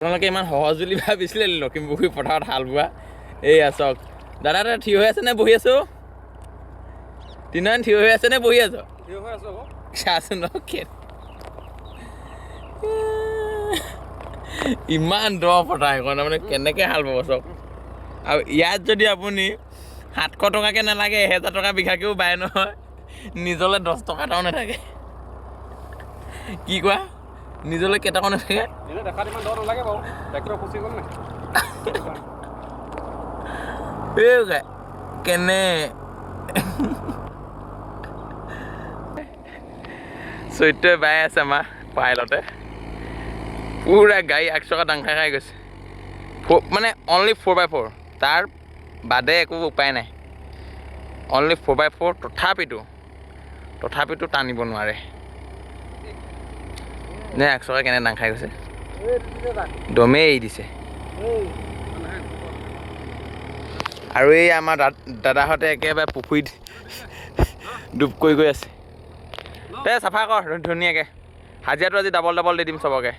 আপোনালোকে ইমান সহজ বুলি ভাবিছিলে লখিমপুখুৰী পথাৰত হাল বোৱা এইয়া চাওক দাদা দাদা থিয় হৈ আছে নে বহি আছো তিনিজন থিয় হৈ আছে নে বহি আছো চাচোন ইমান দ পথাৰ এখন মানে কেনেকৈ হাল বাব চাওক আৰু ইয়াত যদি আপুনি 700 টকাকৈ নালাগে 1000 টকা বিঘাকেও বায় নহয় নিজলৈ 10 টকা এটাও নাথাকে কি কোৱা নিজলৈ কেইটকা নাথাকে কেনে চৈত্যই বাই আছে আমাৰ পাইলতে পুৰা গাড়ী 1 চকা দাং খাই গৈছে মানে অনলি 4x4 তাৰ বাদে একো উপায় নাই অনলি 4x4 তথাপিতো টানিব নোৱাৰে নে 1 চকা কেনে দাং খাই গৈছে দমেই এৰি দিছে আৰু এই আমাৰ দাদাহঁতে একেবাৰে পুখুৰীত ডুব কৰি গৈ আছে চাফা কৰ ধুনীয়াকৈ হাজিৰাটো আজি ডাবল দি দিম চবকে